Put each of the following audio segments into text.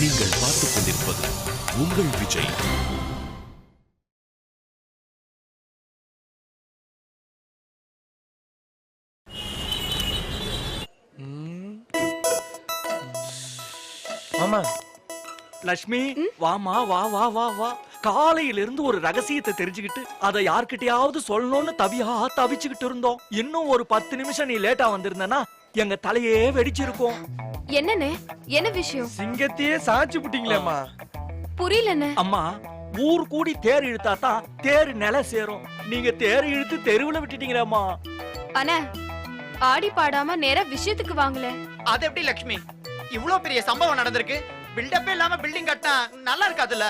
நீங்கள் பார்த்துக் கொண்டிருப்பது உங்கள் விஜய். மாமா லட்சுமி வாமா, வா வா வா வா. காலையில இருந்து ஒரு ரகசியத்தை தெரிஞ்சுக்கிட்டு அதை யார்கிட்டயாவது சொல்லணும்னு தவிச்சுக்கிட்டு இருந்தோம். இன்னும் ஒரு 10 நிமிஷம் நீ லேட்டா வந்திருந்தனா எங்க தலையே வெடிச்சிருக்கும். என்னண்ணே, என்ன விஷயம்? சிங்கத்தையே சாச்சு புட்டீங்களேம்மா. புரியலண்ணே. அம்மா, ஊர் கூடி தேர் இழுத்தாதான் தேர் நில சேரும். நீங்க தேர் இழுத்து தெருவுல விட்டுட்டீங்களேம்மா. அண்ணா, ஆடி பாடாம நேரா விஷயத்துக்கு வாங்கல. அது எப்படி லட்சுமி? இவ்ளோ பெரிய சம்பவம் நடந்திருக்கு, பில்டப்பே இல்லாம பில்டிங் கட்டினா நல்லா இருக்காதுல்ல?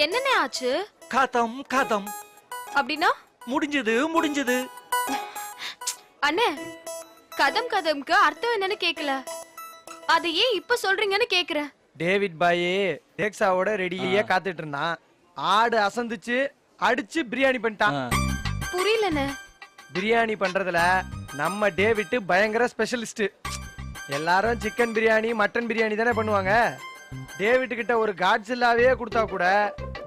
என்னண்ணே ஆச்சு? கதம் கதம் அப்படின்னா முடிஞ்சது. அண்ணே, கதம் கதம்க்கு அர்த்தம் என்னன்னு கேக்கல. அது ஏன் இப்ப சொல்றீங்கன்னு கேக்குறேன். டேவிட் பாயே டேக்ஸாவோட ரெடியிலேயே காத்துட்டு இருந்தான். ஆடு அசந்துச்சு, அடிச்சு பிரியாணி பண்ணிட்டான். புரியலண்ணே. பிரியாணி பண்றதுல நம்ம டேவிட் பயங்கர ஸ்பெஷலிஸ்ட். எல்லாரும் சிக்கன் பிரியாணி மட்டன் பிரியாணி தானே பண்ணுவாங்க. டேவிட் கிட்ட ஒரு காட்ஸில்லாவே கொடுத்தா கூட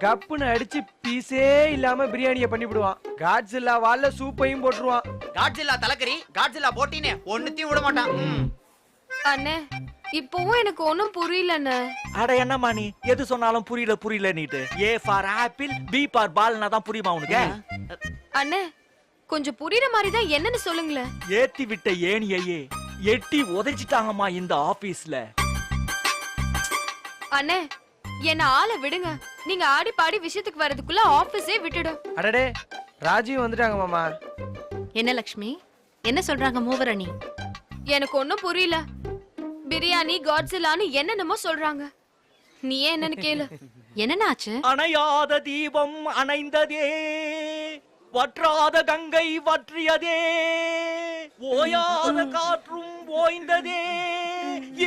கப்புன்னு அடிச்சு பீஸே இல்லாம பிரியாணியை பண்ணிவிடுவான். காட்ஸில்லா வால்ல சூப்பையும் போட்டுருவான். காட்ஜில்லா தலக்கறி, காட்ஜில்லா போட்டினே ஒண்ணுத்தையும் விட மாட்டான். அண்ணே, இப்பவும் எனக்கு ஒண்ணும் புரியலண்ணே. அட என்னம்மா நீ எது சொன்னாலும் புரியல நீட்டு. A for apple, B for பால்னா தான் புரியுமா உனக்கு? அண்ணே, கொஞ்சம் புரியுற மாதிரி தான் என்னன்னு சொல்லுங்களேன். ஏத்தி விட்ட ஏணியையே எட்டி உதைச்சிட்டாங்கம்மா இந்த ஆபீஸ்ல. அண்ணே, என்ன ஆளை விடுங்க. நீங்க ஆடி பாடி விஷயத்துக்கு வரதுக்குள்ள ஆபீஸே விட்டுடும். அடடே, ராஜீவ் வந்துட்டாங்க மாமா. என்ன லக்ஷ்மி, என்ன சொல்றாங்க மூவரணி? எனக்கு ஒண்ணும் புரியல. பிரியாணி காட்ஸில்லான்னு என்னென்னமோ சொல்றாங்க. நீ என்னன்னு கேளு. என்னென்ன ஆச்சு? அணையாத தீபம் அணைந்ததே, வற்றாத கங்கை வற்றியதே, ஓயாத காற்றும் ஓய்ந்ததே,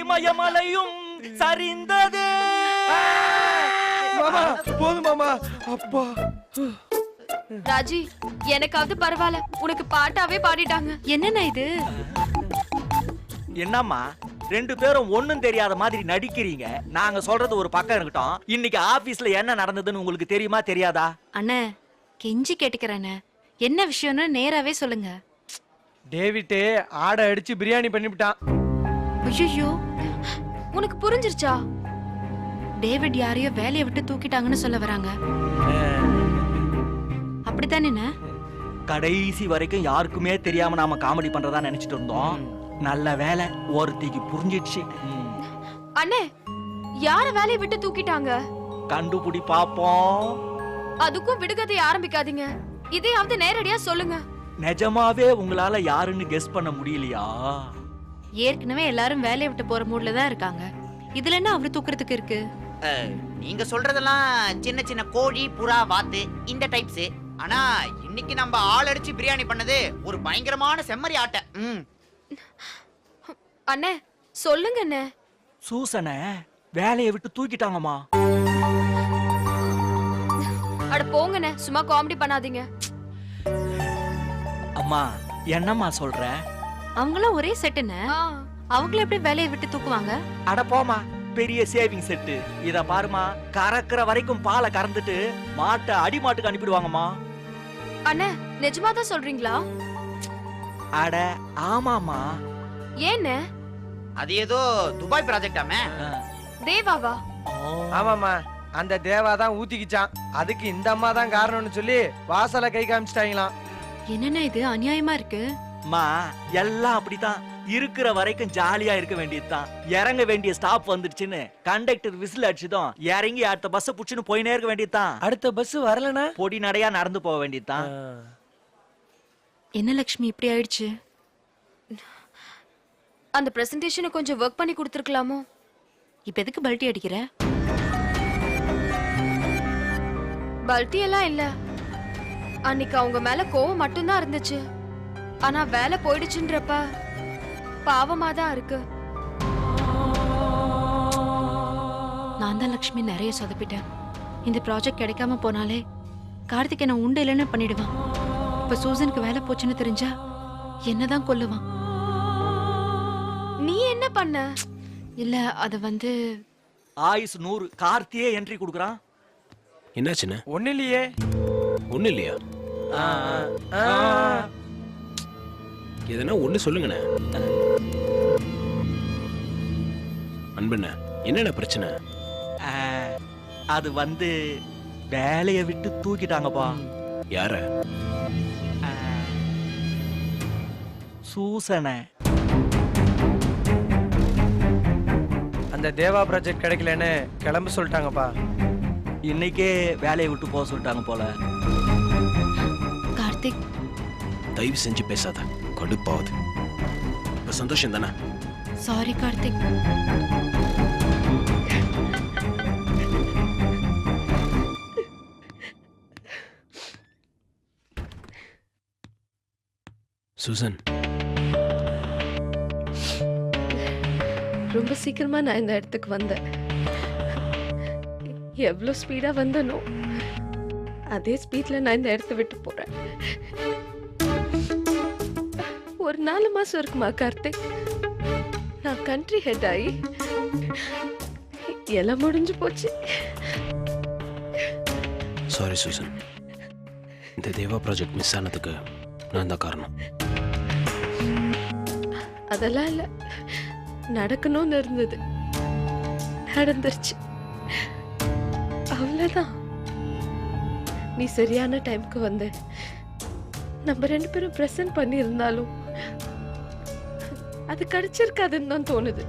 இமயமலையும் சரிந்ததே. மாமா போதும் மாமா. அப்பா ராஜி, எனக்காவது பரவாயில்ல, உனக்கு பாட்டாவே பாடிட்டாங்க. என்னென்ன இது? என்னம்மா ரெண்டு பேரும் ஒண்ணும் தெரியாத மாதிரி நடிக்கிறீங்க? நாங்க சொல்றது ஒரு பக்கம் இருக்கட்டும், இன்னைக்கு ஆபீஸ்ல என்ன நடந்ததுன்னு உங்களுக்கு தெரியுமா தெரியாதா? அண்ணே, கெஞ்சி கேட்டுக்கிறேண்ணே, என்ன விஷயம்னு நேராவே சொல்லுங்க. டேவிட் ஆடை அடிச்சு பிரியாணி பண்ணிவிட்டான். ஐயோ, உனக்கு புரிஞ்சிருச்சா? டேவிட் யாரையோ வேலையை விட்டு தூக்கிட்டாங்கன்னு சொல்ல வராங்க. அப்படித்தானே? கடைசி வரைக்கும் யாருக்குமே தெரியாம நாம காமெடி பண்றதா நினைச்சிட்டு இருந்தோம். நல்ல வேலை, ஒருத்திக்கு புரிஞ்சிடுச்சு. அண்ணே, யார வேலையை விட்டு தூக்கிட்டாங்க? கண்டுபிடி பாப்போம். அதுக்கும் விடுகதை ஆரம்பிக்காதீங்க. இதையாவது நேரடியா சொல்லுங்க. நிஜமாவே உங்களால யாருன்னு கெஸ் பண்ண முடியலையா? ஏற்கனவே எல்லாரும் வேலையை விட்டு போற மூட்ல தான் இருக்காங்க. இதுல என்ன அவ்வளவு தூக்குறதுக்கு இருக்கு? நீங்க சொல்றதெல்லாம் சின்ன சின்ன கோழி, புறா, வாத்து இந்த டைப்ஸ். ஆனா இன்னைக்கு நம்ம ஆள் அடிச்சு பிரியாணி பண்ணது ஒரு பயங்கரமான செம்மறி ஆட்டை. அண்ணே, சொல்லுங்க அண்ணே. சூசனை வேலையை விட்டு தூக்கிட்டாங்கம்மா. அட போங்கண்ணே, சும்மா காமெடி பண்ணாதீங்க. அம்மா என்னம்மா சொல்ற? அவங்களும் ஒரே செட்டுன்னு, அவங்கள எப்படி வேலையை விட்டு தூக்குவாங்க? அட போமா, பெரிய சேவிங் செட்டு. இத பாருமா, கறக்குற வரைக்கும் பாலை கறந்துட்டு மாட்டை அடி மாட்டுக்கு அனுப்பிடுவாங்கம்மா. அண்ணே, நிஜமா தான் சொல்றீங்களா? அட ஆமாமா. ஏன்னு? அது ஏதோ துபாய் ப்ராஜெக்ட் ஆமே. தேவாவா? ஆமாமா, அந்த தேவா தான் ஊத்திக்கிச்சான். அதுக்கு இந்த அம்மா தான் காரணம்னு சொல்லி வாசல கை காமிச்சிட்டாங்களாம். என்னென்ன இது அநியாயமா இருக்கு? மா எல்லாம் அப்படித்தான். இருக்கிற வரைக்கும் ஜாலியா இருக்க வேண்டியதுதான். இறங்க வேண்டிய ஸ்டாப் வந்துடுச்சுன்னு கண்டக்டர் விசில் அடிச்சுதான் இறங்கி அடுத்த பஸ் புடிச்சுன்னு போயினே இருக்க வேண்டியதுதான். அடுத்த பஸ் வரலனா பொடி நடையா நடந்து போக வேண்டியதுதான். என்ன லக்ஷ்மி இப்படி ஆயிடுச்சு? அந்த பிரசன்டேஷனை கொஞ்சம் ஒர்க் பண்ணி கொடுத்துருக்கலாமோ? இப்ப எதுக்கு பல்ட்டி அடிக்கிற? பல்ட்டி எல்லாம் இல்ல. அன்னைக்கு அவங்க மேல கோவம் மட்டும்தான் இருந்துச்சு. ஆனா வேலை போயிடுச்சுன்றப்ப பாவமா தான் இருக்கு. நான் தான் லக்ஷ்மி நிறைய சொதப்பிட்டேன். இந்த ப்ராஜெக்ட் கிடைக்காம போனாலே கார்த்திக் என்ன உண்டு இல்லைன்னு பண்ணிடுவான். இப்ப சூசனுக்கு வேலை போச்சுன்னு தெரிஞ்சா என்னதான் கொல்லுவான். நீ என்ன பண்ண? இல்ல அது வந்து ஆயுஸ் 100 கார்த்தியே என்ட்ரி கொடுக்குறான். என்னாச்சுண்ணே? ஒண்ணு இல்லையே. ஒன்றும் இல்லையா? எதனா ஒன்று சொல்லுங்கண்ணே. அன்பண்ணே, என்னண்ணே பிரச்சனை? ஆ, அது வந்து வேலையை விட்டு தூக்கிட்டாங்கப்பா. யார? ஆ, சூசனை. அந்த தேவா ப்ராஜெக்ட் கிடைக்கலன்னு கிளம்ப சொல்லிட்டாங்கப்பா. இன்னைக்கே வேலையை விட்டு போக சொல்லிட்டாங்க போல. கார்த்திக், தயவு செஞ்சு பேசாத, கடுப்பாவது. இப்ப சந்தோஷம் தானே? சாரி கார்த்திக். சுசன், ரொம்ப சீக்கிரமா நான் இந்த இடத்துக்கு வந்தேன். எவ்வளோ ஸ்பீடா வந்தனோ அதே ஸ்பீட்ல நான் இந்த இடத்த விட்டு போறேன். ஒரு 4 மாசம் இருக்குமா கார்த்திக், நான் கண்ட்ரி ஹெட் ஆகி எல்லாம் முடிஞ்சு போச்சு. Sorry Susan. இந்த தேவா ப்ராஜெக்ட் மிஸ் ஆனதுக்கு நான் தான் காரணம். அதெல்லாம் இல்ல, நடக்கணும்னு இருந்தது, நடந்துருச்சு, அவ்வளவுதான். நீ சரியான டைம்க்கு வந்த. நம்ம 2 பேரும் பிரசன்ட் பண்ணி இருந்தாலும் அது கிடைச்சிருக்காதுன்னு தான் தோணுது.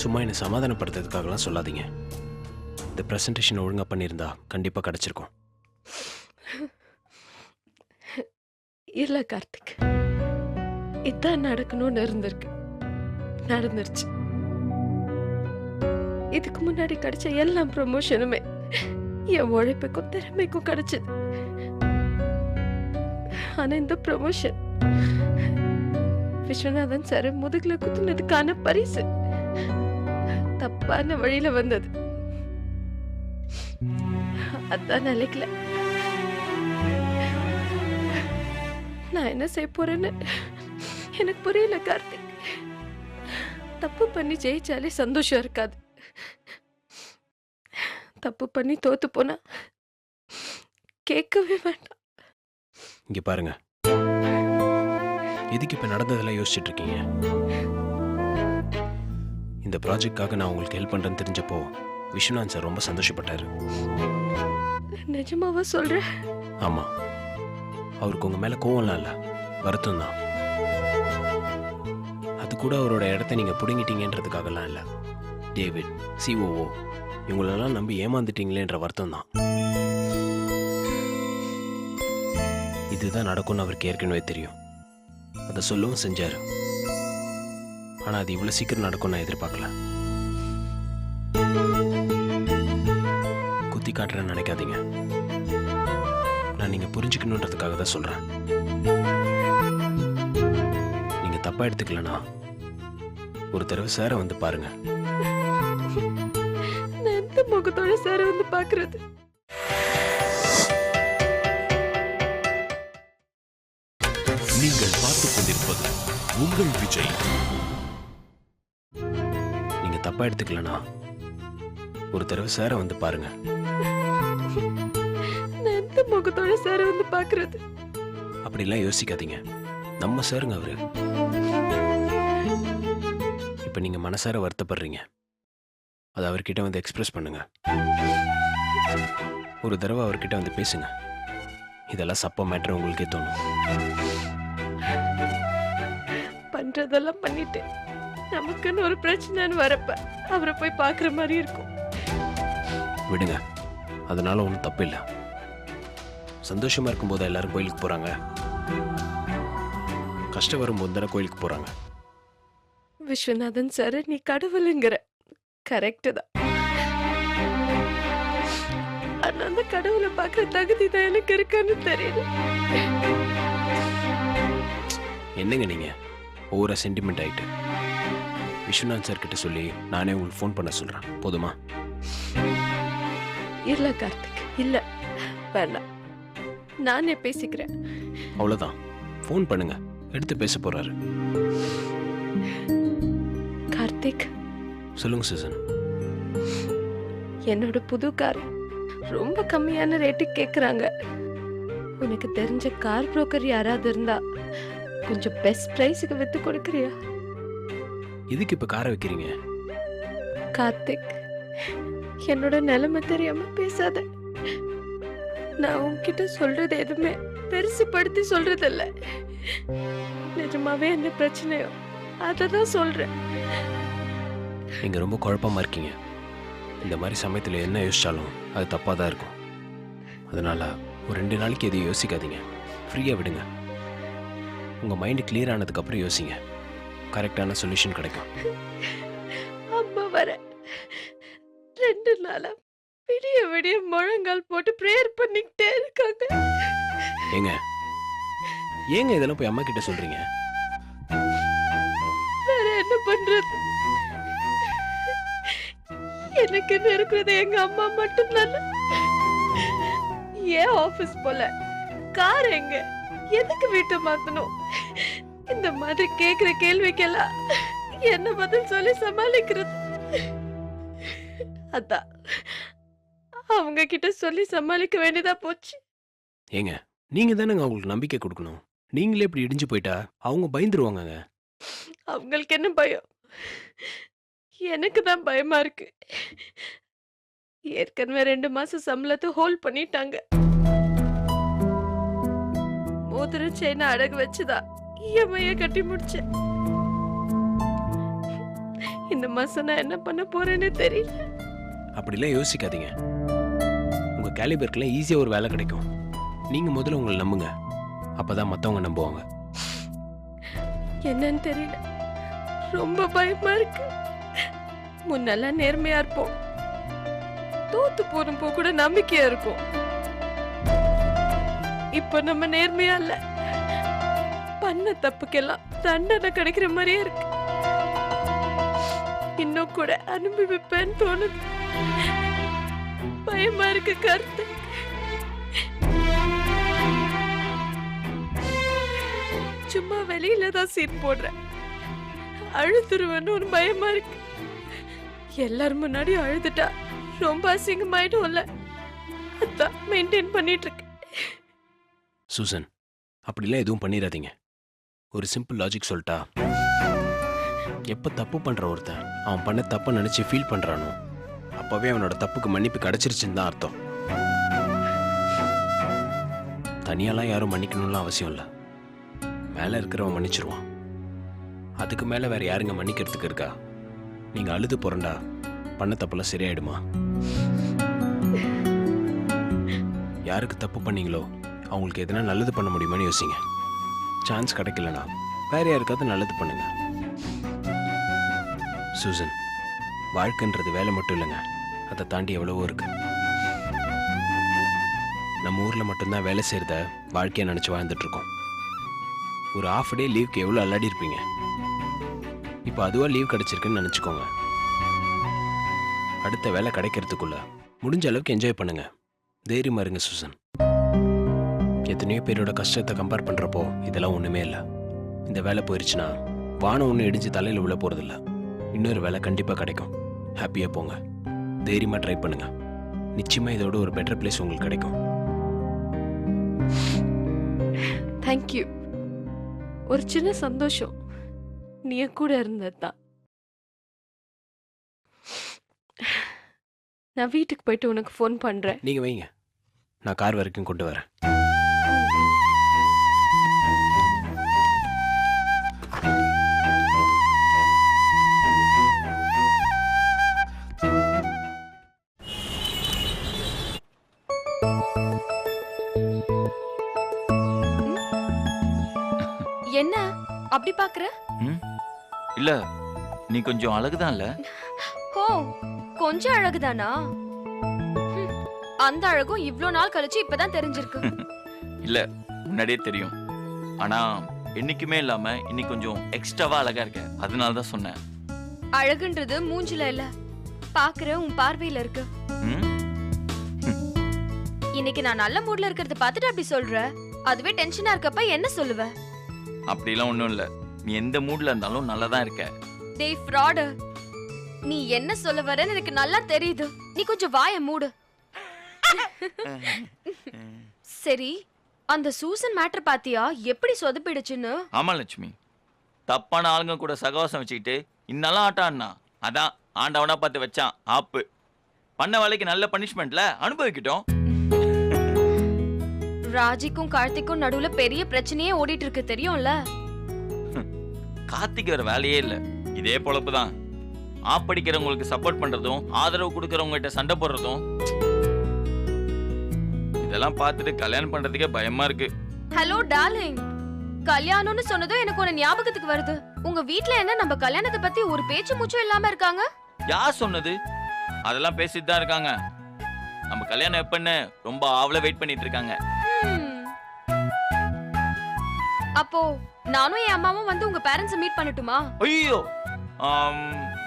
சும்மா என்னை சமாதானப்படுத்துறதுக்காகலாம் சொல்லாதீங்க. இந்த ப்ரெசன்டேஷன் ஒழுங்கா பண்ணியிருந்தா கண்டிப்பா கிடைச்சிருக்கும். இல்ல கார்த்திக், இதான் நடக்கணும்னு இருந்திருக்கு, நடந்துருச்சு. இதுக்கு முன்னாடி கிடைச்ச எல்லா ப்ரமோஷனுமே என் உழைப்புக்கும் திறமைக்கும் கிடைச்சது. ஆனா இந்த ப்ரமோஷன் விஸ்வநாதன் சார் முதுகுல குத்துனதுக்கான பரிசு தப்பான வழியில வந்தது. அதான் நிலைக்கல. நான் என்ன செய்ய போறேன்னு எனக்கு புரியல கார்த்திக். தப்பு பண்ணி ஜெயிச்சாலே சந்தோஷம் இருக்காது. தப்பு பண்ணி தோத்து போனா கேட்கவே வேண்டாம். இங்க பாருங்க, எதுக்கு இப்ப நடந்ததெல்லாம் யோசிச்சுட்டு இருக்கீங்க? இந்த ப்ராஜெக்ட்காக நான் உங்களுக்கு ஹெல்ப் பண்றேன்னு தெரிஞ்சப்போ விஸ்வநாத் சார் ரொம்ப சந்தோஷப்பட்டாரு. நிஜமாவா சொல்ற? ஆமா, அவருக்கு உங்க மேல கோவம்லாம் இல்ல, வருத்தம் தான். அது கூட அவரோட இடத்த நீங்க புடுங்கிட்டீங்கன்றதுக்காகலாம் இல்ல. டேவிட், சிஓஓ இவங்களெல்லாம் நம்பி ஏமாந்துட்டீங்களேன்ற வருத்தம் தான். இதுதான் நடக்கும்னு அவருக்கு ஏற்கனவே தெரியும். அதை சொல்லவும் செஞ்சாரு. ஆனா அது இவ்வளவு சீக்கிரம் நடக்கும் நான் எதிர்பார்க்கல. குத்தி காட்டுறேன்னு நினைக்காதீங்க. நான் நீங்க புரிஞ்சுக்கணுன்றதுக்காக தான் சொல்றேன். நீங்க தப்பா எடுத்துக்கலனா ஒரு தடவை சார வந்து பாருங்க. நான் எந்த முகத்தோட சார வந்து பாக்குறது? நீங்கள் பார்த்துக் கொண்டிருப்பது உங்கள் விஜய். நீங்க தப்பா எடுத்துக்கலனா ஒரு தடவை சார வந்து பாருங்க. நான் எந்த முகத்தோட சார வந்து பாக்குறது? அப்படிலாம் யோசிக்காதீங்க. நம்ம சாருங்க அவரு. இப்ப நீங்க மனசார வருத்தப்படுறீங்க, அதை அவர்கிட்ட வந்து எக்ஸ்பிரஸ் பண்ணுங்க. ஒரு தடவை அவர்கிட்ட வந்து பேசுங்க. இதெல்லாம் சப்ப மேட்டர் உங்களுக்கே தோணும். பண்றதெல்லாம் பண்ணிட்டு நமக்குன்னு ஒரு பிரச்சனைன்னு வரப்ப அவரை போய் பாக்குற மாதிரி இருக்கும். விடுங்க, அதனால ஒன்றும் தப்பு இல்லை. சந்தோஷமா இருக்கும்போது எல்லாரும் கோயிலுக்கு போறாங்க, கஷ்டம் வரும்போது தானே கோயிலுக்கு போறாங்க. விஸ்வநாதன் சார், நீ கடவுளுங்கிற கரெக்ட் தான். ஆனா அந்த கடவுளை பாக்குற தகுதி தான் எனக்கு இருக்கான்னு தெரியல. என்னங்க நீங்க ஓவரா சென்டிமெண்ட் ஆயிட்டு. விஸ்வநாத் சார் கிட்ட சொல்லி நானே உங்களுக்கு ஃபோன் பண்ண சொல்றேன், போதுமா? இல்ல கார்த்திக், இல்ல, வேண்டாம், நானே பேசிக்கிறேன். அவ்வளவுதான், ஃபோன் பண்ணுங்க, எடுத்து பேச போறாரு. கார்த்திக், கார்த்திக், சொல்லுங்க சூசன். என்னோட புது கார் ரொம்ப கம்மியான ரேட்டுக்கு கேக்குறாங்க. உனக்கு தெரிஞ்ச கார் புரோக்கர் யாராவது இருந்தா கொஞ்சம் பெஸ்ட் பிரைஸுக்கு வித்து கொடுக்கறியா? எதுக்கு இப்ப காரை வைக்கிறீங்க? கார்த்திக், என்னோட நிலைமை தெரியாம பேசாத. நான் உன்கிட்ட சொல்றது எதுவுமே பெருசுப்படுத்தி சொல்றது இல்ல. நிஜமாவே என்ன பிரச்சனையோ அததான் சொல்றேன். நீங்க ரொம்ப குழப்பமா இருக்கீங்க. இந்த மாதிரி சமயத்துல என்ன யோசிச்சாலும் அது தப்பா தான் இருக்கும். அதனால ஒரு 2 நாளைக்கு எதையும் யோசிக்காதீங்க. ஃப்ரீயா விடுங்க. உங்க மைண்ட் கிளியர் ஆனதுக்கு அப்புறம் யோசிங்க. கரெக்டான சொல்யூஷன் கிடைக்கும். அம்மா வர 2 நாளா விடிய விடிய முழங்கால் போட்டு பிரேயர் பண்ணிக்கிட்டே இருக்காங்க. ஏங்க இதெல்லாம் போய் அம்மா கிட்ட சொல்றீங்க? வேற என்ன பண்றது? எனக்கு இருக்கிறது எங்க அம்மா மட்டும்தான். ஏன் ஆபீஸ் போல, கார் எங்க, எதுக்கு வீட்டை மாத்தணும்? இந்த மாதிரி கேக்குற கேள்விக்கெல்லாம் என்ன பதில் சொல்லி சமாளிக்கிறது? அதான் அவங்க கிட்ட சொல்லி சமாளிக்க வேண்டியதா போச்சு. ஏங்க நீங்க தானேங்க அவங்களுக்கு நம்பிக்கை கொடுக்கணும். நீங்களே இப்படி இடிஞ்சு போயிட்டா அவங்க பயந்துருவாங்க. அவங்களுக்கு என்ன பயம்? எனக்கு தான் பயமா இருக்கு. ஏற்கனவே 2 மாசம் சம்பளத்தை ஹோல்ட் பண்ணிட்டாங்க. மோதிர செயினை அடகு வச்சுதான் இஎம்ஐ கட்டி முடிச்சேன். இந்த மாசம் நான் என்ன பண்ண போறேன்னு தெரியல. அப்படிலாம் யோசிக்காதீங்க. உங்க கேலிபர்க்கெல்லாம் ஈஸியா ஒரு வேலை கிடைக்கும். நீங்க முதல்ல உங்களை நம்புங்க. அப்பதான் மத்தவங்க நம்புவாங்க. என்னன்னு தெரியல, ரொம்ப பயமா இருக்கு. முன்னெல்லாம் நேர்மையா இருப்போம், தோத்து போறப்போ கூட நம்பிக்கையா இருக்கும். இப்ப நம்ம நேர்மையா இல்ல, பண்ண தப்புக்கெல்லாம் தண்டனை கிடைக்கிற மாதிரியே இருக்கு. இன்னும் கூட அனுபவிப்பேன்னு தோணுது. பயமா இருக்கு கருத்து. சும்மா வெளியில தான் சீன் போடுறேன். அழுதுருவேன்னு ஒரு பயமா இருக்கு. எல்லாரும் முன்னாடி அழுதுட்டா ரொம்ப அசிங்கமாயிடும்ல, அதான் மெயின்டைன் பண்ணிட்டு இருக்கேன். சூசன், அப்படிலாம் எதுவும் பண்ணிடாதீங்க. ஒரு சிம்பிள் லாஜிக் சொல்லிட்டா, எப்ப தப்பு பண்ற ஒருத்தன் அவன் பண்ண தப்ப நினைச்சு ஃபீல் பண்றானோ அப்பவே அவனோட தப்புக்கு மன்னிப்பு கிடைச்சிருச்சுன்னு தான் அர்த்தம். தனியாலாம் யாரும் மன்னிக்கணும்லாம் அவசியம் இல்லை. மேல இருக்கிறவன் மன்னிச்சிருவான். அதுக்கு மேல வேற யாருங்க மன்னிக்கிறதுக்கு இருக்கா? நீங்க அழுது புரண்டா பண்ண தப்பெல்லாம் சரியாயிடுமா? யாருக்கு தப்பு பண்ணீங்களோ அவங்களுக்கு எதனா நல்லது பண்ண முடியுமான்னு யோசிங்க. சான்ஸ் கிடைக்கலனா வேற யாருக்காவது நல்லது பண்ணுங்க. சூசன், வாழ்க்கைன்றது வேலை மட்டும் இல்லைங்க, அதை தாண்டி எவ்வளவோ இருக்கு. நம்ம ஊர்ல மட்டும்தான் வேலை செய்யறத வாழ்க்கையை நினைச்சு வாழ்ந்துட்டு இருக்கோம். ஒரு ஹாஃப் டே லீவுக்கு எவ்வளோ அல்லாடி இருப்பீங்க. இப்போ அதுவா லீவ் கிடைச்சிருக்குன்னு நினச்சிக்கோங்க. அடுத்த வேலை கிடைக்கிறதுக்குள்ள முடிஞ்ச அளவுக்கு என்ஜாய் பண்ணுங்க. தைரியமா இருங்க சூசன். எத்தனையோ பேரோட கஷ்டத்தை கம்பேர் பண்றப்போ இதெல்லாம் ஒண்ணுமே இல்லை. இந்த வேலை போயிருச்சுன்னா வானம் ஒன்று இடிஞ்சு தலையில் விழ போறதில்ல. இன்னொரு வேலை கண்டிப்பா கிடைக்கும். ஹாப்பியா போங்க. தைரியமா ட்ரை பண்ணுங்க. நிச்சயமா இதோட ஒரு பெட்டர் பிளேஸ் உங்களுக்கு கிடைக்கும். தேங்க்யூ. ஒரு சின்ன சந்தோஷம் நீ கூட இருந்ததுதான். நான் வீட்டுக்கு போயிட்டு உனக்கு ஃபோன் பண்றேன். நீங்க வைங்க, நான் கார் வரைக்கும் கொண்டு வரேன். என்ன அப்படி பாக்குற? இல்ல, நீ கொஞ்சம் அழகுதான்ல. ஓ, கொஞ்சம் அழகுதானா? அந்த அழகும் இவ்ளோ நாள் கழிச்சு இப்பதான் தெரிஞ்சிருக்கு. இல்ல, முன்னாடியே தெரியும். ஆனா என்னைக்குமே இல்லாம இன்னைக்கு கொஞ்சம் எக்ஸ்ட்ராவா அழகா இருக்க. அதனால தான் சொன்னேன். அழகுன்றது மூஞ்சில இல்ல, பாக்குற உன் பார்வையில இருக்கு. இன்னைக்கு நான் நல்ல மூட்ல இருக்கிறத பார்த்துட்டு அப்படி சொல்ற. அதுவே டென்ஷனா இருக்கப்ப என்ன சொல்லுவ? அப்படிலாம் ஒண்ணும் இல்ல. நீ எந்த மூட்ல இருந்தாலும் நல்லா தான் இருக்க. டேய் ஃப்ராட், நீ என்ன சொல்ல வரேன்னு எனக்கு நல்லா தெரியுது. நீ கொஞ்சம் வாயை மூடு. சரி, அந்த சூசன் மேட்டர் பாத்தியா எப்படி சொதப்பிடுச்சுன்னு? ஆமா லட்சுமி, தப்பான ஆளுங்க கூட சகவாசம் வச்சுக்கிட்டு இன்னெல்லாம் ஆட்டம் ஆடினா அதான் ஆண்டவனா பார்த்து வச்சான் ஆப்பு. பண்ண வேலைக்கு நல்ல பனிஷ்மெண்ட்ல அனுபவிக்கிட்டோம். ராஜிக்கும் கார்த்திக்கும் நடுவுல பெரிய பிரச்சனையே ஓடிட்டு இருக்கு தெரியும்ல. கார்த்திக் வேற வேலையே இல்ல, இதே பொழப்புதான். ஆப்படிக்கிறவங்களுக்கு சப்போர்ட் பண்றதும் ஆதரவு கொடுக்கறவங்க கிட்ட சண்டை போடுறதும். இதெல்லாம் பார்த்துட்டு கல்யாணம் பண்றதுக்கே பயமா இருக்கு. ஹலோ டார்லிங், கல்யாணம்னு சொன்னதும் எனக்கு ஒரு ஞாபகத்துக்கு வருது. உங்க வீட்ல என்ன நம்ம கல்யாணத்தை பத்தி ஒரு பேச்சு மூச்சும் இல்லாம இருக்காங்க? யார் சொன்னது? அதெல்லாம் பேசிட்டு தான் இருக்காங்க. நம்ம கல்யாணம் எப்பன்னு ரொம்ப ஆவல வெயிட் பண்ணிட்டு இருக்காங்க. அப்போ நானும் என் அம்மாவும் வந்து உங்க பேரண்ட்ஸ் மீட் பண்ணட்டுமா? ஐயோ,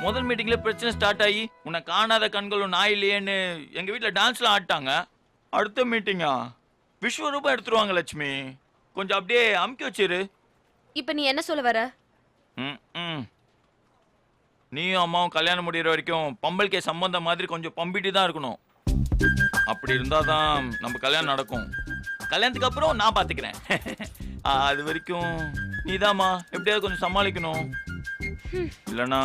முதல் மீட்டிங்ல பிரச்சனை ஸ்டார்ட் ஆகி உன்னை காணாத கண்களும் நான் இல்லையேன்னு எங்க வீட்டுல டான்ஸ்ல ஆட்டாங்க. அடுத்த மீட்டிங்கா விஸ்வரூபம் எடுத்துருவாங்க லட்சுமி. கொஞ்சம் அப்படியே அமுக்கி வச்சிரு. இப்ப நீ என்ன சொல்ல வர? நீயும் அம்மாவும் கல்யாணம் முடிகிற வரைக்கும் பம்பல்கே சம்பந்தம் மாதிரி கொஞ்சம் பம்பிட்டு தான் இருக்கணும். அப்படி இருந்தாதான் நம்ம கல்யாணம் நடக்கும். கல்யாணத்துக்கு அப்புறம் நான் பாத்துக்கிறேன். அது வரைக்கும் நீதாம்மா எப்படியாவது கொஞ்சம் சமாளிக்கணும். இல்லைன்னா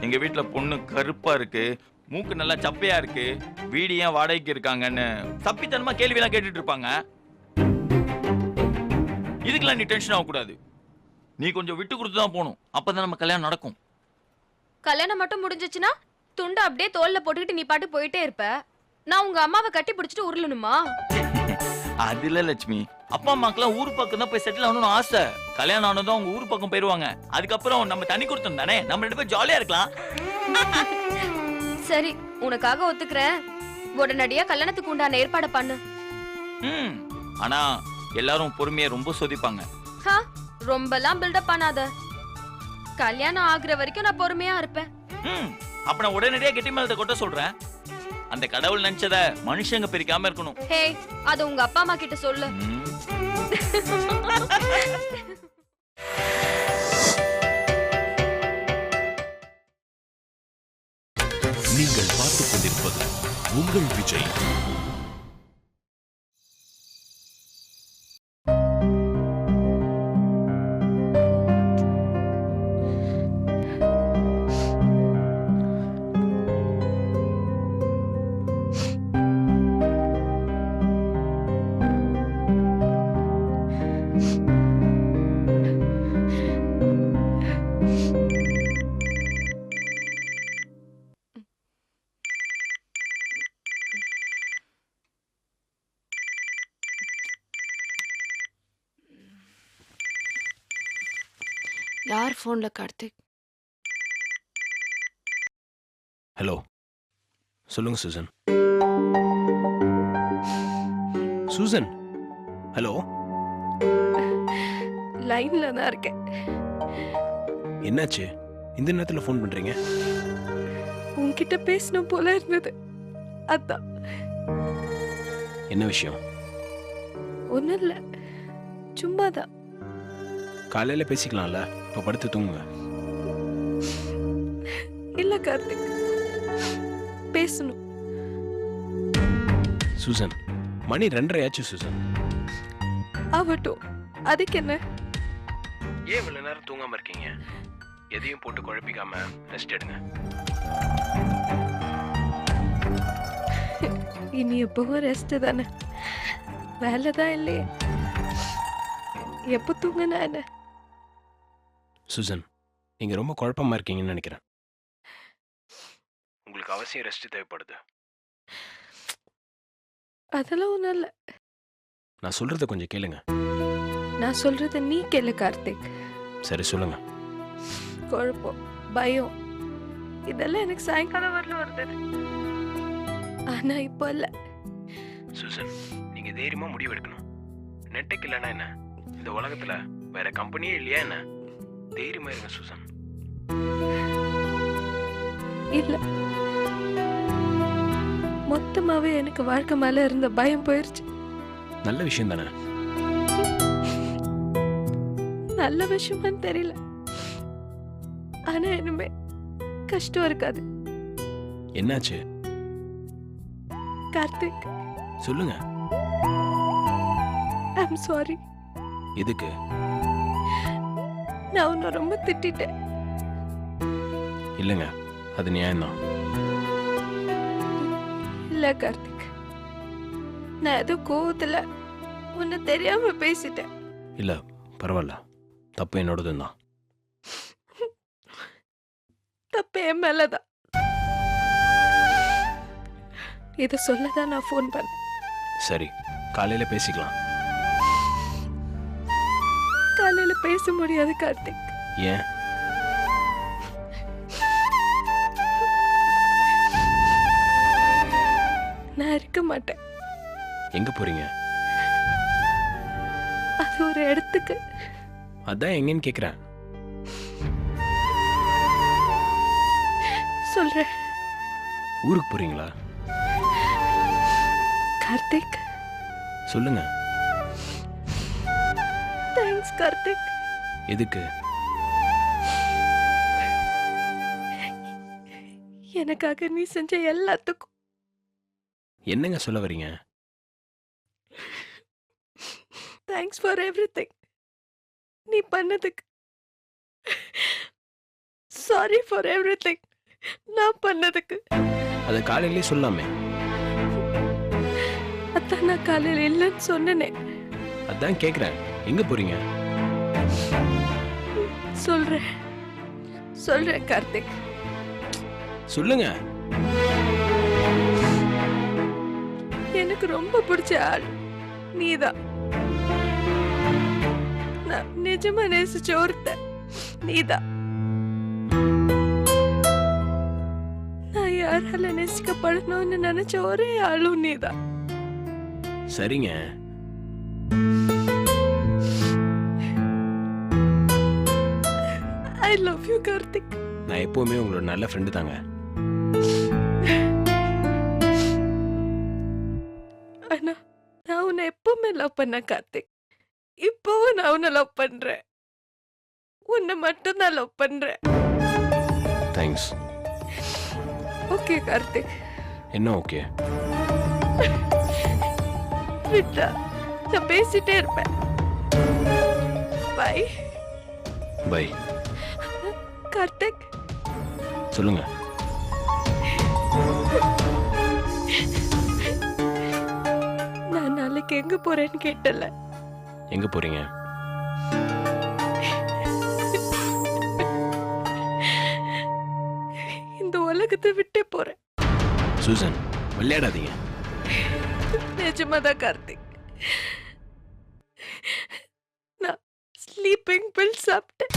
எங்க வீட்டுல பொண்ணு கருப்பா இருக்கு, மூக்கு நல்லா சப்பையா இருக்கு, வீடு ஏன் வாடகைக்கு இருக்காங்கன்னு தப்பித்தனமா கேள்வியெல்லாம் கேட்டுட்டு இருப்பாங்க. இதுக்கெல்லாம் நீ டென்ஷன் ஆகக்கூடாது. நீ கொஞ்சம் விட்டு கொடுத்து தான் போகணும். அப்பதான் நம்ம கல்யாணம் நடக்கும். கல்யாணம் மட்டும் முடிஞ்சிச்சுன்னா துண்டை அப்படியே தோல்ல போட்டுக்கிட்டு நீ பாட்டு போயிட்டே இருப்ப. நான் உங்க அம்மாவை கட்டி பிடிச்சிட்டு உருளணுமா? அது இல்ல லட்சுமி, அப்பா அம்மாக்கெல்லாம் ஊர் பக்கம் தான் போய் செட்டில் ஆகணும்னு ஆசை. கல்யாணம் ஆனதும் அவங்க ஊர் பக்கம் போயிருவாங்க. அதுக்கப்புறம் நம்ம தனி கொடுத்தோம் தானே, நம்ம 2 பேரும் ஜாலியா இருக்கலாம். சரி, உனக்காக ஒத்துக்கிறேன். உடனடியா கல்யாணத்துக்கு உண்டான ஏற்பாடு பண்ணு. ஆனா எல்லாரும் பொறுமையா ரொம்ப சோதிப்பாங்க. ரொம்பலாம் பில்டப் பண்ணாத. கல்யாணம் ஆகுற வரைக்கும் நான் பொறுமையா இருப்பேன். அப்ப நான் உடனடியா கெட்டி மேலத்தை கொட்ட சொல்றேன். அந்த கடவுள் நினைச்சத மனுஷங்க பிரிக்காம இருக்கணும். ஹே, அது உங்க அப்பா அம்மா கிட்ட சொல்லு. நீங்கள் பார்த்துக் கொண்டிருப்பது உங்கள் விஜய். யார் ஃபோன்ல கார்த்திக்? ஹலோ, சொல்லுங்க சூசன். Susan, hello. லைன்ல தான் இருக்கேன். என்னாச்சு இந்த நேரத்தில் ஃபோன் பண்றீங்க? உன்கிட்ட பேசணும் போல இருந்தது, அதான். என்ன விஷயம்? ஒன்றும் இல்லை, சும்மாதான். காலையில பேசிக்கலாம்ல, இப்போ படுத்து தூங்குங்க. இல்ல கார்த்திக், பேசணும். சூசன், மணி 2:30 ஆச்சு சூசன். ஆகட்டும், அதுக்கு என்ன? ஏன் இவ்வளவு நேரம் தூங்காம இருக்கீங்க? எதையும் போட்டு குழப்பிக்காம ரெஸ்ட் எடுங்க. இனி எப்பவும் ரெஸ்ட் தானே, வேலை தான் இல்லையே. எப்போ தூங்கினா என்ன? சூசன், நீங்க ரொம்ப குழப்பமா இருக்கீங்கன்னு நினைக்கிறேன். உங்களுக்கு அவசியம் ரெஸ்ட் தேவைப்படுது. அதெல்லாம் ஒன்றும் இல்லை. நான் சொல்றத கொஞ்சம் கேளுங்க. நான் சொல்றத நீ கேளு கார்த்திக். சரி சொல்லுங்க. குழப்பம், பயம், இதெல்லாம் எனக்கு சாயங்காலம் வரல வருது. ஆனா இப்போ இல்ல. சூசன், நீங்க தைரியமா முடிவு எடுக்கணும். நெட்டெக் இல்லைன்னா என்ன, இந்த உலகத்துல வேற கம்பெனியே இல்லையா என்ன? தைரியமா இருங்க சூசன். இல்ல, மொத்தமாவே எனக்கு வாழ்க்கை மேல இருந்த பயம் போயிருச்சு. நல்ல விஷயம் தானே? நல்ல விஷயமான்னு தெரியல, ஆனா இனிமே கஷ்டம் இருக்காது. என்னாச்சு? கார்த்திக், சொல்லுங்க. I'm sorry. எதுக்கு? நான் உன்னை ரொம்ப திட்டிட்டேன். இல்லைங்க, அது நியாயம்தான். இல்ல கார்த்திக், நான் ஏதோ கோவத்துல உன்னை தெரியாம பேசிட்டேன். இல்லை, பரவாயில்ல. தப்பு என்னோடதும் தான். தப்பு என் மேலதான். இத சொல்லதான் நான் ஃபோன் பண்ணேன். சரி, காலையில் பேசிக்கலாம். காலையில பேச முடியாது கார்த்திக். ஏன்? நான் இருக்க மாட்டேன். எங்க போறீங்க? அது ஒரு இடத்துக்கு. அதான் எங்கன்னு கேக்குறேன். சொல்றேன். ஊருக்கு போறீங்களா? கார்த்திக், சொல்லுங்க. தேங்க்ஸ் கார்த்திக். எதுக்கு? எனக்காக நீ செஞ்ச எல்லாத்துக்கும். என்னங்க சொல்ல வரீங்க? Thanks for everything. நீ பண்ணதுக்கு. Sorry for everything. நான் பண்ணதுக்கு. அதை காலையிலே சொல்லாமே. அதான் நான் காலையில இல்லைன்னு சொன்னனே. அதான் கேக்குறேன், எங்க போறீங்க? சொல்றேன் சொல்றேன் கார்த்திக். சொல்லுங்க. எனக்கு ரொம்ப பிடிச்ச ஆள் நீதான். நான் நிஜமா நேசிச்ச ஒருத்த நீதான். நான் யாரால நேசிக்கப்படணும்னு நினைச்ச ஒரே ஆளும் நீதான். சரிங்க. I love you Karthik. நான் எப்பவுமே உங்களோட நல்ல ஃப்ரெண்டு தாங்க. ஆனா நான் உன்னை எப்பவுமே லவ் பண்ண கார்த்திக். இப்பவும் நான் உன்னை லவ் பண்றேன். உன்னை மட்டும் தான் லவ் பண்றேன். தேங்க்ஸ். ஓகே கார்த்திக். என்ன ஓகே? விட்டா நான் பேசிட்டே இருப்பேன். Bye bye. கார்த்திக். சொல்லுங்க. நான் நாளைக்கு எங்க போறேன்னு கேட்டல. எங்க போறீங்க? இந்த உலகத்தை விட்டே போறேன். சூசன், விளையாடாதீங்க. நிஜமாதான் கார்த்திக். நான் ஸ்லீப்பிங் பில் சாப்பிட்டேன்.